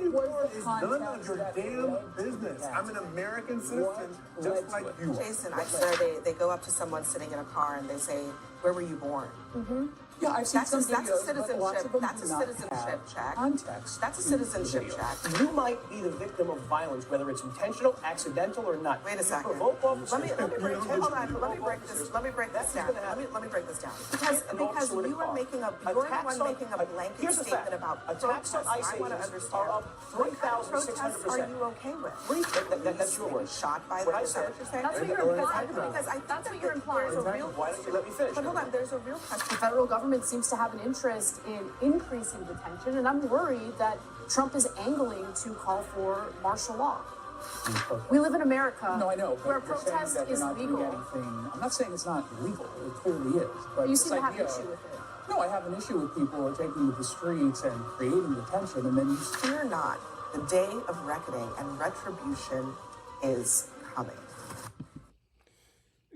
you for is none of your damn business. I'm an American citizen, just like you. Jason, I swear they go up to someone sitting in a car and they say, "Where were you born?" Mm-hmm. Yeah, I've seen some videos, That's a citizenship check. Context. That's a citizenship check. You might be the victim of violence, whether it's intentional, accidental, or not. Wait a second. Let me break this down. Let me break this down. Because you are making a blanket statement about protests. I want to understand. What kind of protests are you okay with? That's your word. Shot by what I said. That's what you're implying. Because I thought that you're implying. Why don't you let me finish? But hold on, there's a real question. The federal government seems to have an interest in increasing detention, and I'm worried that Trump is angling to call for martial law. We live in America, no, I know, where protest is legal. I'm not saying it's not legal. It clearly is. But you seem to have an issue with it. No, I have an issue with people who are taking to the streets and creating detention, and then you fear not. The day of reckoning and retribution is coming.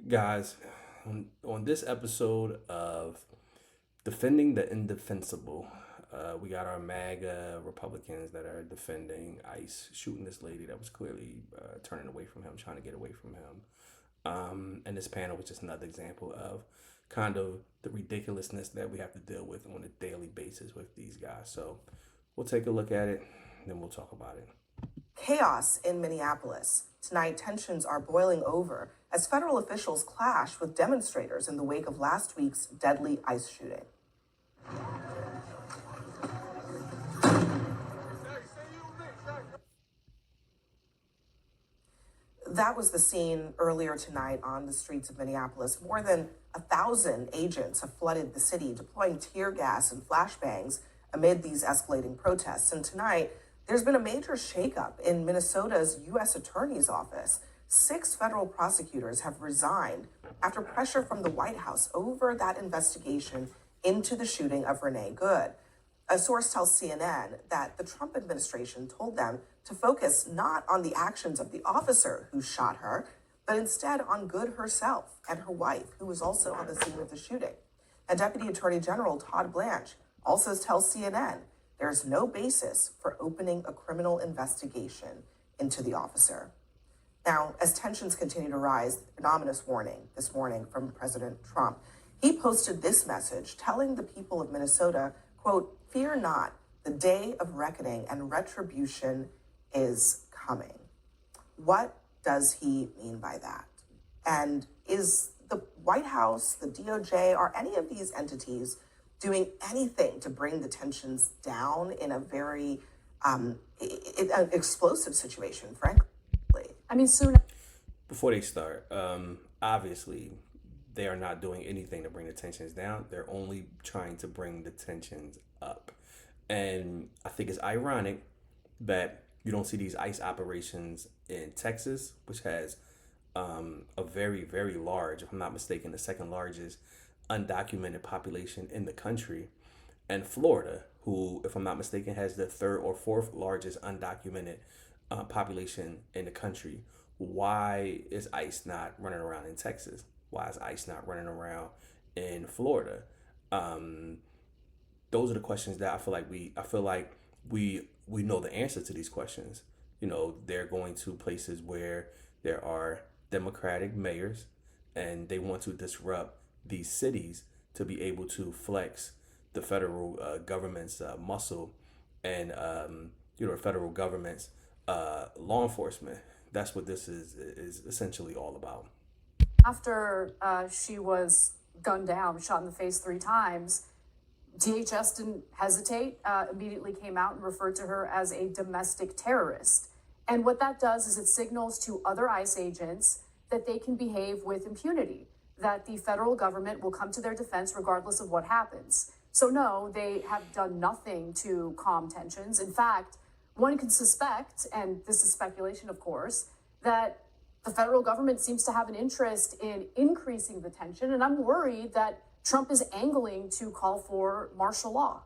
Guys, on this episode of Defending the Indefensible, we got our MAGA Republicans that are defending ICE shooting this lady that was clearly turning away from him, trying to get away from him. And this panel was just another example of kind of the ridiculousness that we have to deal with on a daily basis with these guys. So we'll take a look at it, and then we'll talk about it. Chaos in Minneapolis. Tonight, tensions are boiling over as federal officials clash with demonstrators in the wake of last week's deadly ICE shooting. That was the scene earlier tonight on the streets of Minneapolis. More than 1,000 agents have flooded the city, deploying tear gas and flashbangs amid these escalating protests. And tonight, there's been a major shakeup in Minnesota's U.S. Attorney's Office. 6 federal prosecutors have resigned after pressure from the White House over that investigation into the shooting of Renee Good. A source tells CNN that the Trump administration told them to focus not on the actions of the officer who shot her, but instead on Good herself and her wife, who was also on the scene of the shooting. And Deputy Attorney General Todd Blanche also tells CNN there's no basis for opening a criminal investigation into the officer. Now, as tensions continue to rise, an ominous warning this morning from President Trump. He posted this message telling the people of Minnesota, quote, "Fear not, the day of reckoning and retribution is coming." What does he mean by that? And is the White House, the DOJ, are any of these entities doing anything to bring the tensions down in a very explosive situation, frankly? I mean, soon. Before they start, obviously, they are not doing anything to bring the tensions down. They're only trying to bring the tensions up. And I think it's ironic that you don't see these ICE operations in Texas, which has a very, very large, if I'm not mistaken, the second largest undocumented population in the country, and Florida, who, if I'm not mistaken, has the 3rd or 4th largest undocumented population in the country. Why is ICE not running around in Texas? Why is ICE not running around in Florida? Those are the questions that I feel like we know the answer to these questions. You know, they're going to places where there are Democratic mayors, and they want to disrupt these cities to be able to flex the federal government's muscle and federal government's law enforcement. That's what this is essentially all about. After she was gunned down, shot in the face 3 times, DHS didn't hesitate, immediately came out and referred to her as a domestic terrorist. And what that does is it signals to other ICE agents that they can behave with impunity, that the federal government will come to their defense regardless of what happens. So no, they have done nothing to calm tensions. In fact, one can suspect, and this is speculation, of course, that the federal government seems to have an interest in increasing the tension. And I'm worried that Trump is angling to call for martial law.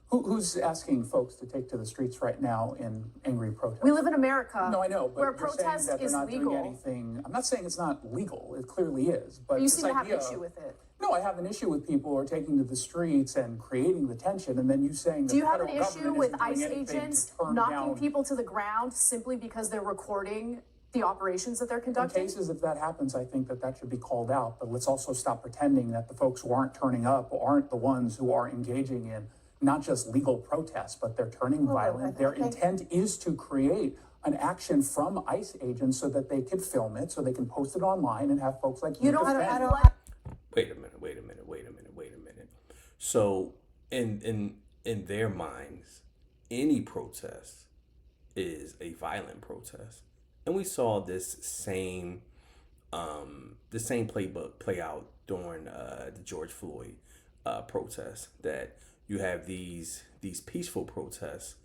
Who's asking folks to take to the streets right now in angry protest? We live in America. No, I know, but where you're protest saying that they're is not legal. doing anything. I'm not saying it's not legal. It clearly is. But you seem to have an issue with it. No, I have an issue with people who are taking to the streets and creating the tension, and then you saying Do you the have an federal issue government with isn't doing ICE anything to agents turn knocking down- people to the ground simply because they're recording the operations that they're In conducting? cases, if that happens, I think that should be called out, but let's also stop pretending that the folks who aren't turning up aren't the ones who are engaging in not just legal protests, but they're turning violent. Their intent is to create an action from ICE agents so that they can film it, so they can post it online and have folks like you defend. Wait a minute. So in their minds, any protest is a violent protest. And we saw this same playbook play out during the George Floyd protests, that you have these peaceful protests,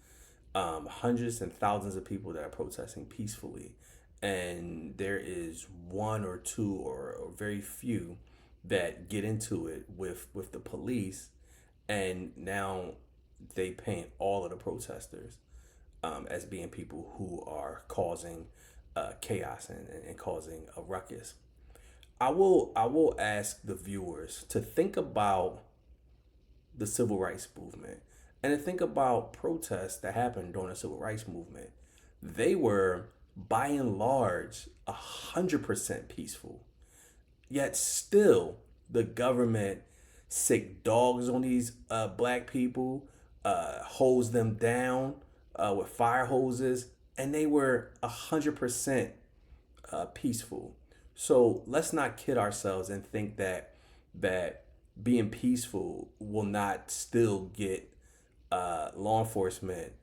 hundreds and thousands of people that are protesting peacefully, and there is one or two or very few that get into it with the police, and now they paint all of the protesters as being people who are causing chaos and causing a ruckus. I will ask the viewers to think about the civil rights movement and to think about protests that happened during the civil rights movement. They were by and large 100% peaceful, yet still the government sick dogs on these black people, hose them down with fire hoses, and they were 100% peaceful. So let's not kid ourselves and think that being peaceful will not still get law enforcement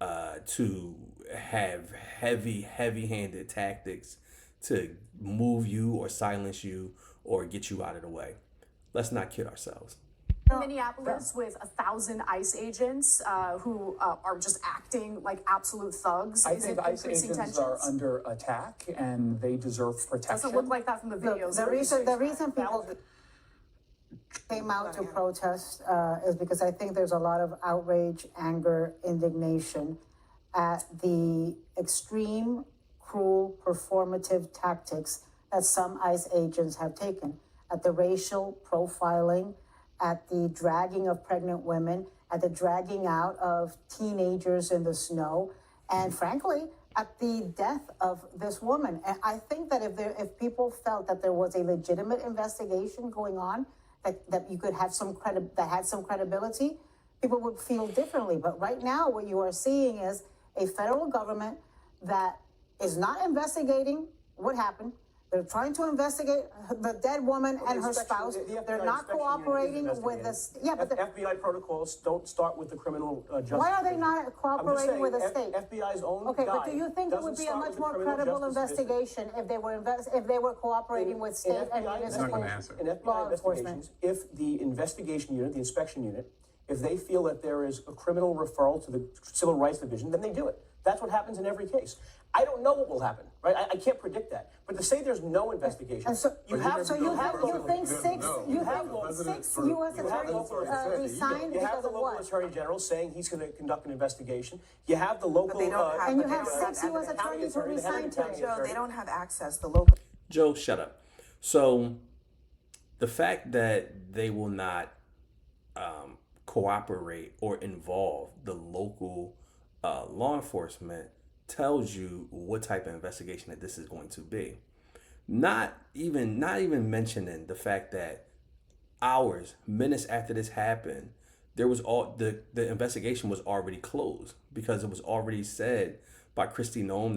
to have heavy-handed tactics to move you or silence you or get you out of the way. Let's not kid ourselves. Minneapolis with 1,000 ICE agents who are just acting like absolute thugs. I Is think it ICE increasing agents tensions? are under attack and they deserve protection. Doesn't look like that from the videos. The reason people came out to protest is because I think there's a lot of outrage, anger, indignation at the extreme, cruel, performative tactics that some ICE agents have taken, at the racial profiling, at the dragging of pregnant women, at the dragging out of teenagers in the snow, and frankly, at the death of this woman. And I think that if people felt that there was a legitimate investigation going on, that you could have that had some credibility, people would feel differently. But right now, what you are seeing is a federal government that is not investigating what happened. They're trying to investigate the dead woman and her spouse. They're not cooperating with this. Yeah, but FBI protocols don't start with the criminal justice. why are they not cooperating with the state? FBI's own Okay, guide but do you think it would be a doesn't much start more with the criminal credible justice division. investigation if they were cooperating with state and municipal In FBI law enforcement? investigations, if the investigation unit, the inspection unit, if they feel that there is a criminal referral to the civil rights division, then they do it. That's what happens in every case. I don't know what will happen, right? I can't predict that. But to say there's no investigation, And so you think six U.S. attorneys resigned You have because the of local what? attorney general saying he's going to conduct an investigation. You have the local... they don't have- And you but have they don't 6 have U.S. attorneys who resigned today. Joe, they don't have access. The local. Joe, shut up. So the fact that they will not cooperate or involve the local law enforcement tells you what type of investigation that this is going to be. Not even mentioning the fact that hours, minutes after this happened, there was the investigation was already closed because it was already said by Kristi Noem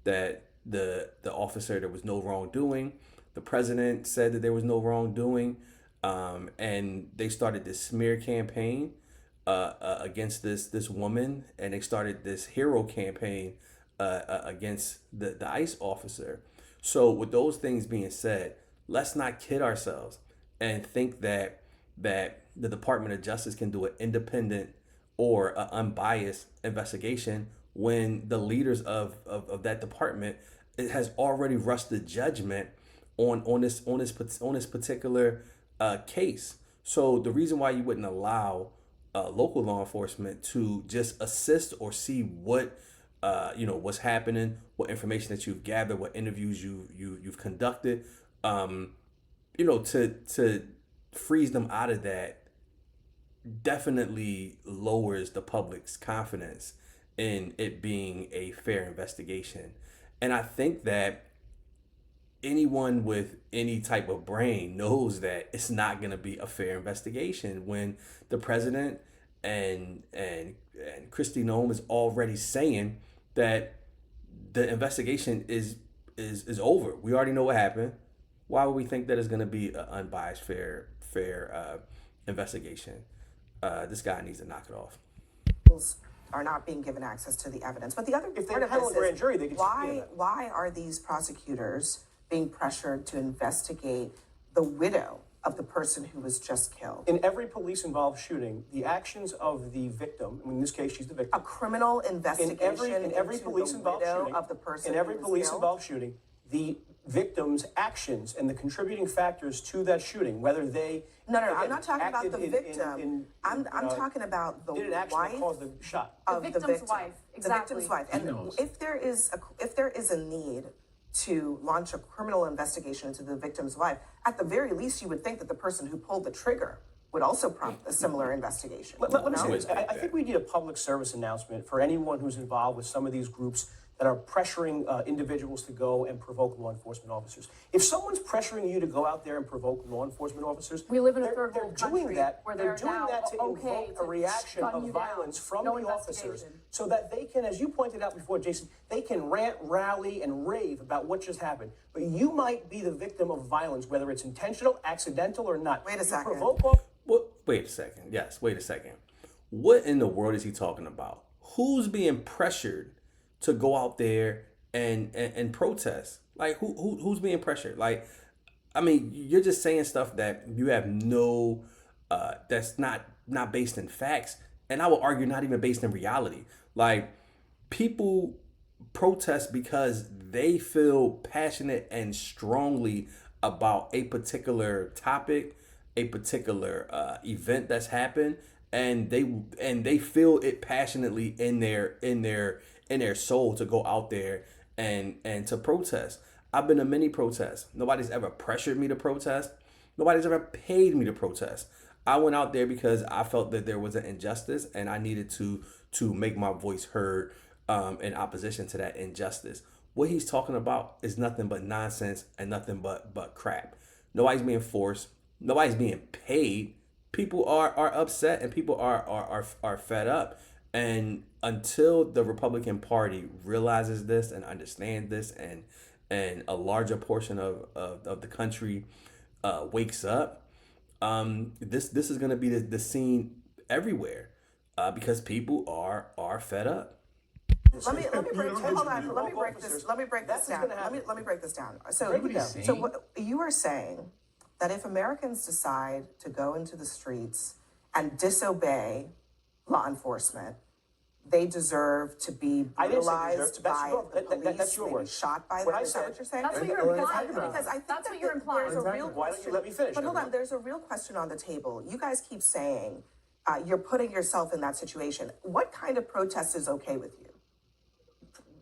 that the officer, there was no wrongdoing. The president said that there was no wrongdoing, and they started this smear campaign against this woman, and they started this hero campaign against the ICE officer. So with those things being said, let's not kid ourselves and think that the Department of Justice can do an independent or an unbiased investigation when the leaders of that department has already rushed the judgment on this particular case. So the reason why you wouldn't allow local law enforcement to just assist or see what what's happening, what information that you've gathered, what interviews you've conducted, to frees them out of that definitely lowers the public's confidence in it being a fair investigation. And I think that anyone with any type of brain knows that it's not going to be a fair investigation when the president and Kristi Noem is already saying that the investigation is over. We already know what happened. Why would we think that it's going to be an unbiased, fair investigation? This guy needs to knock it off. Are not being given access to the evidence. But the other If they part of handle this a grand is jury, they could why are these prosecutors being pressured to investigate the widow of the person who was just killed? In every police-involved shooting, the actions of the victim, in this case, she's the victim. A criminal investigation In every into police-involved the widow shooting, of the person in every who was police-involved shooting, the victim's actions and the contributing factors to that shooting, whether they No, again, I'm not talking about acted the victim. I'm talking about the did an action wife that caused the shot. of victim's victim. wife, exactly. The victim's wife. And if there is a need to launch a criminal investigation into the victim's wife, at the very least, you would think that the person who pulled the trigger would also prompt a similar investigation. Let me No? say this. I think we need a public service announcement for anyone who's involved with some of these groups that are pressuring individuals to go and provoke law enforcement officers. If someone's pressuring you to go out there and provoke law enforcement officers, We live in a they're third world doing country that. where They're they're doing now that to okay invoke to a reaction gun of you down. violence from No the officers, investigation. so that they can, as you pointed out before, Jason, they can rant, rally, and rave about what just happened. But you might be the victim of violence, whether it's intentional, accidental, or not. Wait a You second. provoke off- Wait a second. Yes, wait a second. What in the world is he talking about? Who's being pressured to go out there and protest? Like who's being pressured? Like, I mean, you're just saying stuff that you have no that's not based in facts, and I would argue not even based in reality. Like, people protest because they feel passionate and strongly about a particular topic, a particular event that's happened, and they feel it passionately in their soul to go out there and to protest. I've been to many protests. Nobody's ever pressured me to protest. Nobody's ever paid me to protest. I went out there because I felt that there was an injustice and I needed to make my voice heard in opposition to that injustice. What he's talking about is nothing but nonsense and nothing but crap. Nobody's being forced. Nobody's being paid. People are upset and people are fed up. And until the Republican Party realizes this and understands this, and a larger portion of the country wakes up, this is going to be the scene everywhere because people are fed up. Let me break this down. So what you are saying that if Americans decide to go into the streets and disobey law enforcement, they deserve to be brutalized by the police, that's your maybe word. shot by What them. I Is that said- what you're saying? That's what you're implying. Because I think That's that what you're implying. there's a real Why don't you question. let me finish? But hold on, there's a real question on the table. You guys keep saying you're putting yourself in that situation. What kind of protest is okay with you?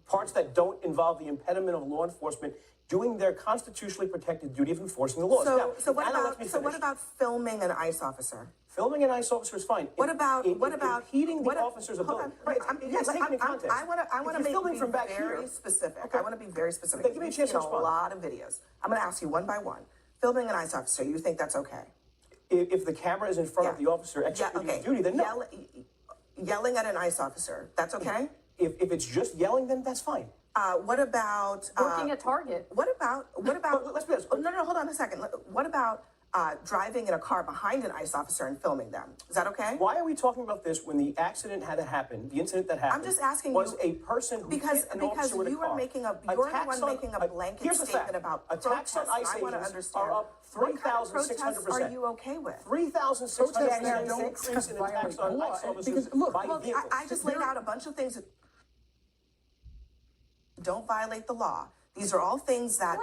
Parts that don't involve the impediment of law enforcement doing their constitutionally protected duty of enforcing the laws. Now, So what Anna, let me what finish. about filming an ICE officer? Filming an ICE officer is fine. What about impeding what the officer's ability? Yes, taken in context. I want If to you're filming from back very here, specific. okay. I want to be very specific. Then give me a We've chance to seen respond. a lot of videos. I'm going to ask you one by one. Filming an ICE officer, you think that's okay? If the camera is in front of the officer executing his duty, then no. Yelling at an ICE officer, that's okay? If it's just yelling, then that's fine. What about Working at Target. What about? Let's be honest. Oh, no, hold on a second. What about driving in a car behind an ICE officer and filming them? Is that okay? Why are we talking about this when the accident had to happen? The incident that happened. I'm just asking was you a person who because hit an officer with a you are car. making you're Attacks the one on- making a blanket here's the statement fact. about Attacks on protests. ICE I want to agents understand are up what kind of protests 3,600%. are you okay with? 3,600% Protests increase in attacks on violent ICE law, officers because, look, by Well, vehicles. I just laid out a bunch of things that don't violate the law. These are all things that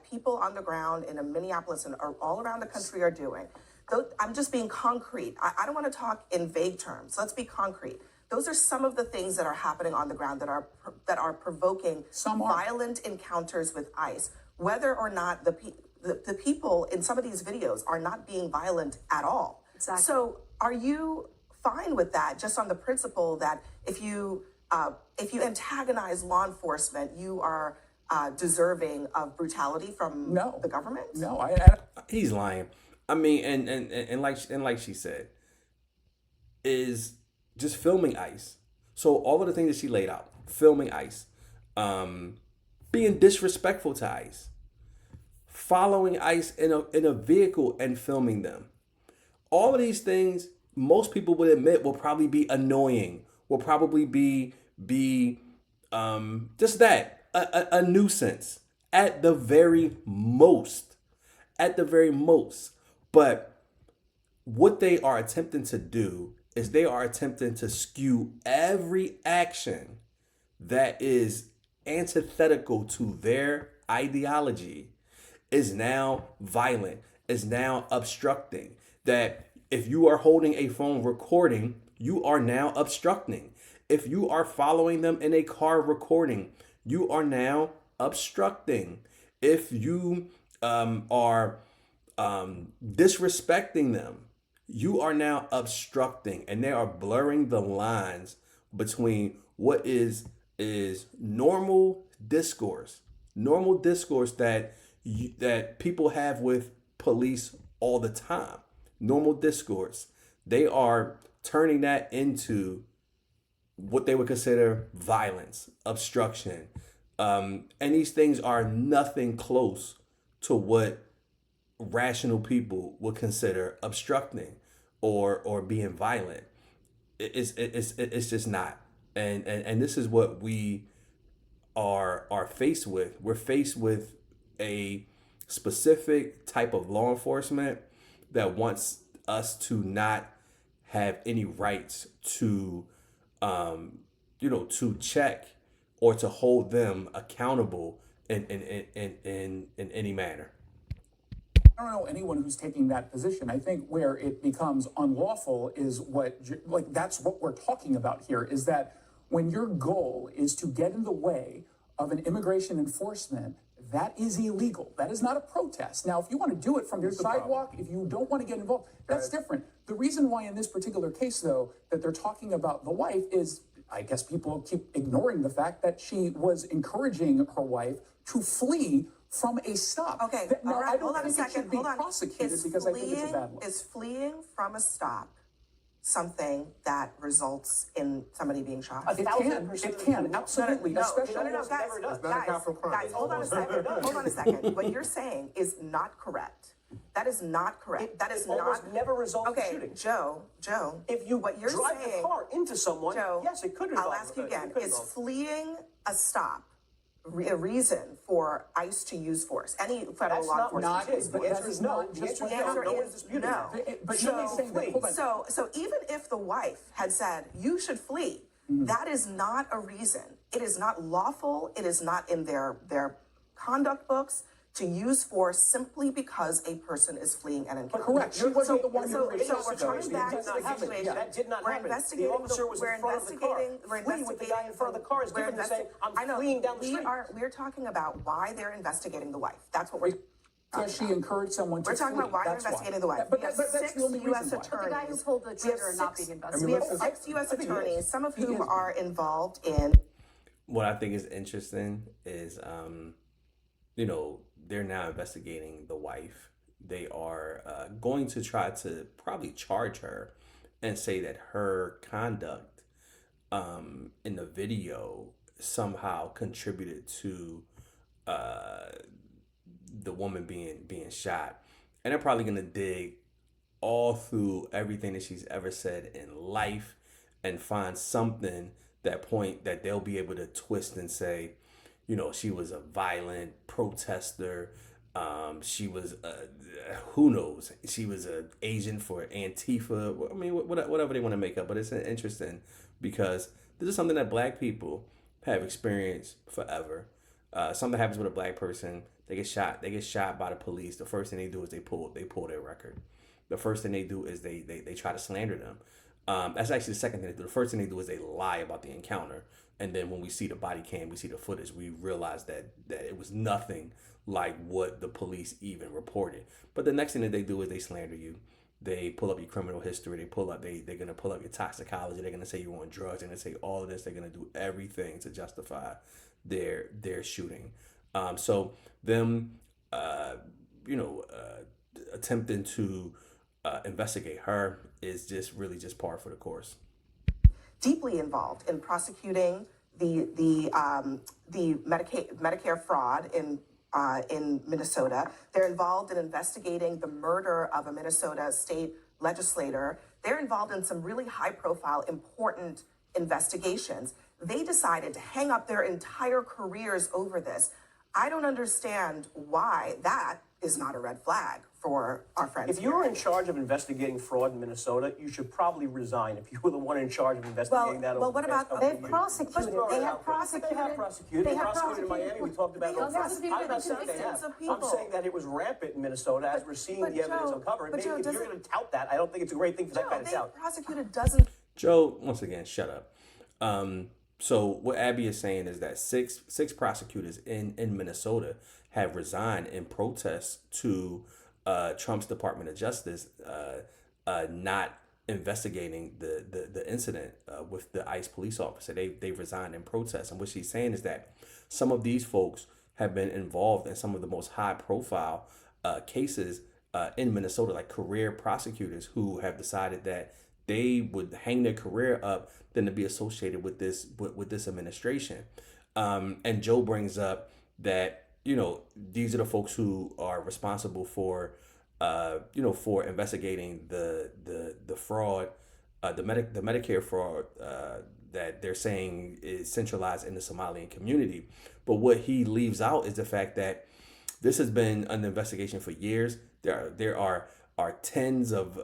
people on the ground in Minneapolis and all around the country are doing. I'm just being concrete. I don't want to talk in vague terms. Let's be concrete. Those are some of the things that are happening on the ground that are provoking Some are. violent encounters with ICE. Whether or not the people in some of these videos are not being violent at all. Exactly. So are you fine with that, just on the principle that if you antagonize law enforcement, you are deserving of brutality from the government? No, He's lying. I mean, and like she said, is just filming ICE. So all of the things that she laid out, filming ICE, being disrespectful to ICE, following ICE in a vehicle and filming them. All of these things, most people would admit, will probably be annoying. Will probably be just that, a nuisance at the very most. At the very most. But what they are attempting to do is they are attempting to skew every action that is antithetical to their ideology is now violent, is now obstructing. That if you are holding a phone recording, you are now obstructing. If you are following them in a car recording, you are now obstructing. If you are disrespecting them, you are now obstructing, and they are blurring the lines between what is normal discourse that that people have with police all the time. Normal discourse. They are turning that into what they would consider violence, obstruction, and these things are nothing close to what rational people would consider obstructing or being violent. It's just not. And this is what we are faced with. We're faced with a specific type of law enforcement that wants us to not have any rights to to check or to hold them accountable in any manner. I don't know anyone who's taking that position. I think where it becomes unlawful is that's what we're talking about here, is that when your goal is to get in the way of an immigration enforcement, that is illegal. That is not a protest. Now, if you want to do it from your sidewalk, if you don't want to get involved, that's different. The reason why in this particular case, though, that they're talking about the wife is, I guess people keep ignoring the fact that she was encouraging her wife to flee from a stop. Okay, Now, all right, I don't hold on a think it second, should be hold on. prosecuted because I think it's a bad look. Is fleeing from a stop something that results in somebody being shot? It can, absolutely, especially. Guys, hold on a second. What you're saying is not correct. That is not correct. That is It almost not. never results in Okay, shooting. Joe, If you what you're drive saying, the car into someone, Joe, yes, it could involve. I'll ask you again, it could is involve. fleeing a stop a reason for ICE to use force? Any federal law enforcement? That's not what it is. The answer is no. The answer is no. No one's disputing no. that. But you're saying that, hold on. So even if the wife had said, you should flee, that is not a reason. It is not lawful. It is not in their conduct books to use force simply because a person is fleeing an encounter. Correct. She wasn't the one So who we're coming back to the situation. That did not We're happen. investigating The officer was in front of the car. Fleeing with the guy in front of the car is different than saying, I'm fleeing down the street. We're talking about why they're investigating the wife. That's what we're Because she encouraged someone to We're talking flee. about why they're That's why. investigating the wife. But We have that's six the only U.S. reason why. attorneys. The guy who pulled the We have trigger not six- being We investigated. have six U.S. I think he attorneys, is. some of He whom is. are involved in. What I think is interesting is, they're now investigating the wife. They are going to try to probably charge her and say that her conduct in the video somehow contributed to the woman being shot. And they're probably going to dig all through everything that she's ever said in life and find something that they'll be able to twist and say, she was a violent protester. She was, who knows? She was an agent for Antifa. I mean, whatever they want to make up. But it's interesting because this is something that Black people have experienced forever. Something happens with a Black person, they get shot. They get shot by the police. The first thing they do is they pull their record. The first thing they do is they try to slander them. That's actually the second thing they do. The first thing they do is they lie about the encounter. And then when we see the body cam, we see the footage, we realize that it was nothing like what the police even reported. But the next thing that they do is they slander you. They pull up your criminal history. They're going to pull up your toxicology. They're going to say you're on drugs. They're going to say all of this. They're going to do everything to justify their shooting. So them, attempting to investigate her is just really just par for the course. Deeply involved in prosecuting the Medicare fraud in Minnesota. They're involved in investigating the murder of a Minnesota state legislator. They're involved in some really high-profile, important investigations. They decided to hang up their entire careers over this. I don't understand why that is not a red flag for our friends. If you were in charge of investigating fraud in Minnesota, you should probably resign if you were the one in charge of investigating that. Well, what about They've prosecuted, they have prosecuted. They have prosecuted. They prosecuted in Miami. We talked about They have prosecuted I'm not saying they convictions have. of people. I'm saying that it was rampant in Minnesota as we're seeing the evidence Joe, uncover. but Maybe Joe, if you're going to tout that, I don't think it's a great thing for that guy to They tout. prosecuted dozens. Joe, once again, shut up. So what Abby is saying is that six prosecutors in Minnesota have resigned in protest to Trump's Department of Justice not investigating the incident with the ICE police officer. They resigned in protest. And what she's saying is that some of these folks have been involved in some of the most high profile cases in Minnesota, like career prosecutors who have decided that they would hang their career up than to be associated with this administration. And Joe brings up that, these are the folks who are responsible for, for investigating the fraud, the Medicare fraud that they're saying is centralized in the Somalian community. But what he leaves out is the fact that this has been under investigation for years. There are tens of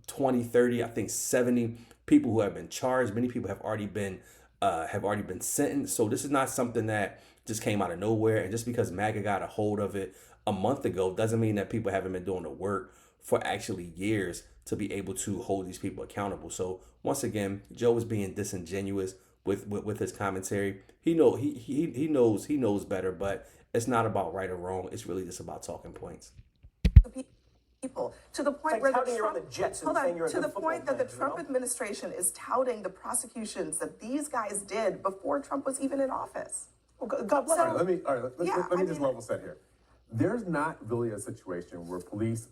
20, 30, I think 70 people who have been charged. Many people have already been sentenced. So this is not something that just came out of nowhere. And just because MAGA got a hold of it a month ago doesn't mean that people haven't been doing the work for actually years to be able to hold these people accountable. So once again, Joe is being disingenuous with his commentary. He knows better, but it's not about right or wrong. It's really just about talking points. People to the point Like where touting you're on the Jets and saying you're a to the good football point that the fan, Trump administration is touting the prosecutions that these guys did before Trump was even in office. Well, God bless All him. right, let me just level set here. There's not really a situation where police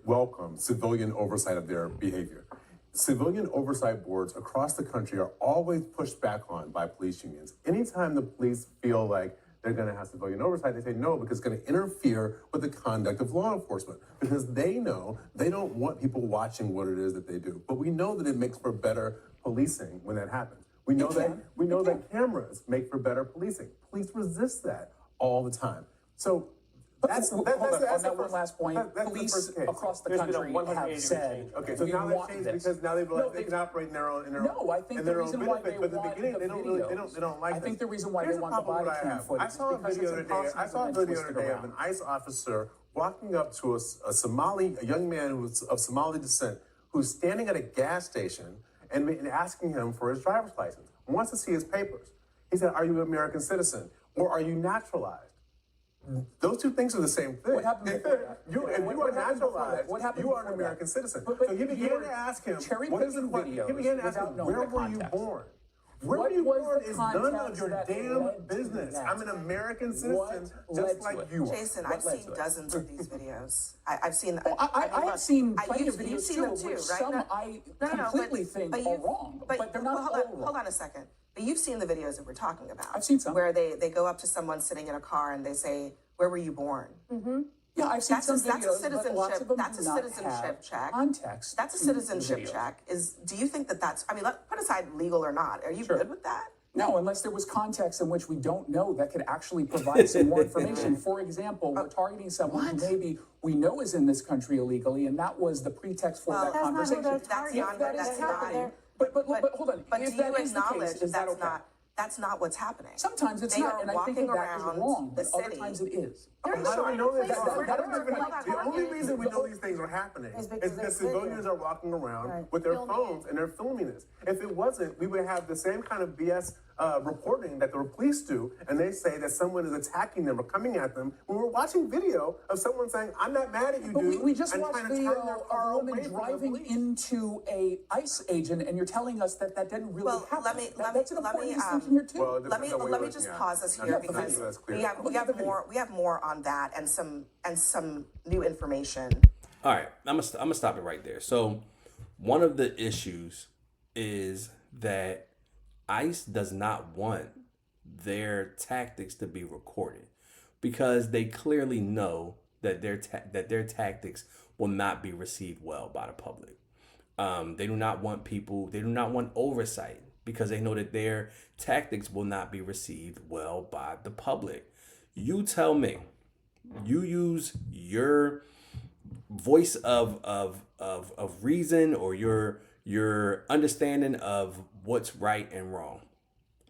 welcome civilian oversight of their behavior. Civilian oversight boards across the country are always pushed back on by police unions. Anytime the police feel like they're going to have civilian oversight, they say no, because it's going to interfere with the conduct of law enforcement, because they know they don't want people watching what it is that they do. But we know that it makes for better policing when that happens. We know that cameras make for better policing. Police resist that all the time. So that's Hold the on, first, that one last point. that's the Police first case. across the There's been a country 180 have said, change. Okay, so we now they've want changed this. because now they realize No, they can operate in their own. No, I think in the their own reason why benefit, they but in the want beginning the they don't like videos. I think this. the reason why Here's they the want the problem body with what I cam have. footage I saw a is because video it's the other day. I impossible saw a to video the twist other it day of an around. ICE officer walking up to a young man who's of Somali descent, who's standing at a gas station and asking him for his driver's license. Wants to see his papers. He said, "Are you an American citizen or are you naturalized?" Those two things are the same thing. What happened before that? If you are naturalized, What happened you are an before that? American citizen. But So he began to ask him, what is the cherry-picking He began to ask him, videos without knowing where the were you context. born? Where What were you was born the is none of context your that damn led to business. that? I'm an American What citizen, led just to like it? you are. Jason, What I've led seen to it? dozens of these videos. I've seen. I have seen plenty of you've videos seen too, them of too, which right? some No, I no, completely think are you've- wrong, but they're not hold all on, wrong. Hold on a second. But you've seen the videos that we're talking about. I've seen some. Where they go up to someone sitting in a car and they say, "Where were you born?" Yeah, I've seen That's some a videos, but lots of them that's a do not citizenship have check. context. That's a to the citizenship videos. check. Do you think that that's? I mean, put aside legal or not. Are you Sure. good with that? No, unless there was context in which we don't know that could actually provide some more information. For example, we're targeting someone who maybe we know is in this country illegally, and that was the pretext for that that's not who conversation. they're That's targeting. not. If that is That's happening, not. but hold on. But If do that you is the acknowledge case, is that that's okay? not? That's not what's happening. Sometimes it's They not, are and I think walking that that is around wrong, the but other city. times it is. They're How do we showing know places that? where That there doesn't even, are like the only targets. reason we know these things are happening Is is because because they video. civilians are walking around Right. with their Filming phones it. and they're filming this. If it wasn't, we would have the same kind of BS reporting that the police do, and they say that someone is attacking them or coming at them. When we're watching video of someone saying, "I'm not mad at you, But dude," we just and watched trying to turn their video of car a away woman from the driving police. into a ICE agent, and you're telling us that that didn't really Well, happen. let me- That's an let important me, distinction here too. Well, it Let me depends on what you're just looking at. pause us Not here necessarily because that's clear. we have more on that and some new information. All right, I'm gonna stop it right there. So, one of the issues is that ICE does not want their tactics to be recorded because they clearly know that their tactics will not be received well by the public. They do not want people. They do not want oversight because they know that their tactics will not be received well by the public. You tell me. You use your voice of reason or your understanding of what's right and wrong.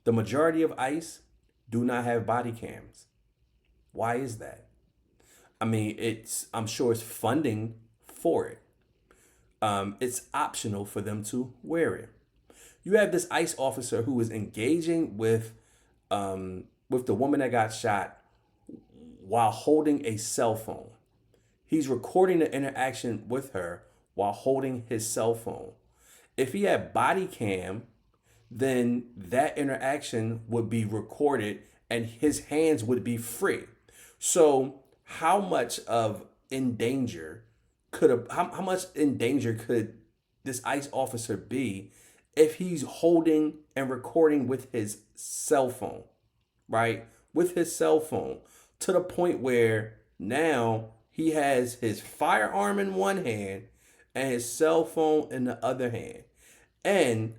The majority of ICE do not have body cams. Why is that? I mean, I'm sure it's funding for it. It's optional for them to wear it. You have this ICE officer who is engaging with the woman that got shot while holding a cell phone. He's recording the interaction with her while holding his cell phone. If he had body cam, then that interaction would be recorded and his hands would be free. So how much in danger could this ICE officer be if he's holding and recording with his cell phone, right? With his cell phone, to the point where now he has his firearm in one hand and his cell phone in the other hand. And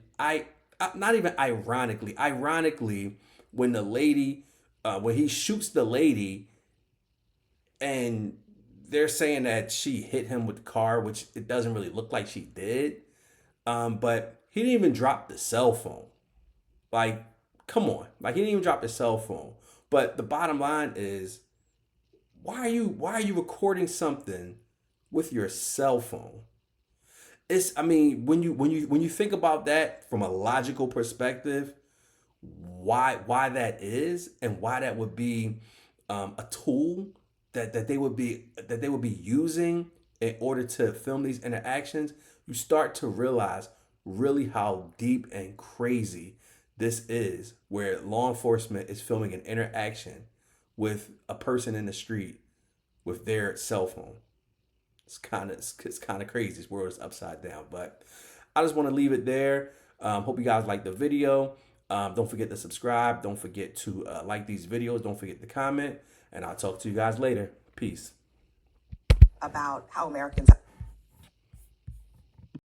not even ironically, when when he shoots the lady and they're saying that she hit him with the car, which it doesn't really look like she did. But he didn't even drop the cell phone. Like, come on. Like, he didn't even drop the cell phone. But the bottom line is, why are you recording something with your cell phone? When you think about that from a logical perspective, why that is and why that would be a tool that they would be using in order to film these interactions, you start to realize really how deep and crazy this is, where law enforcement is filming an interaction with a person in the street with their cell phone. It's kind of crazy. This world is upside down. But I just want to leave it there. Hope you guys like the video. Don't forget to subscribe. Don't forget to like these videos. Don't forget to comment. And I'll talk to you guys later. Peace. About how Americans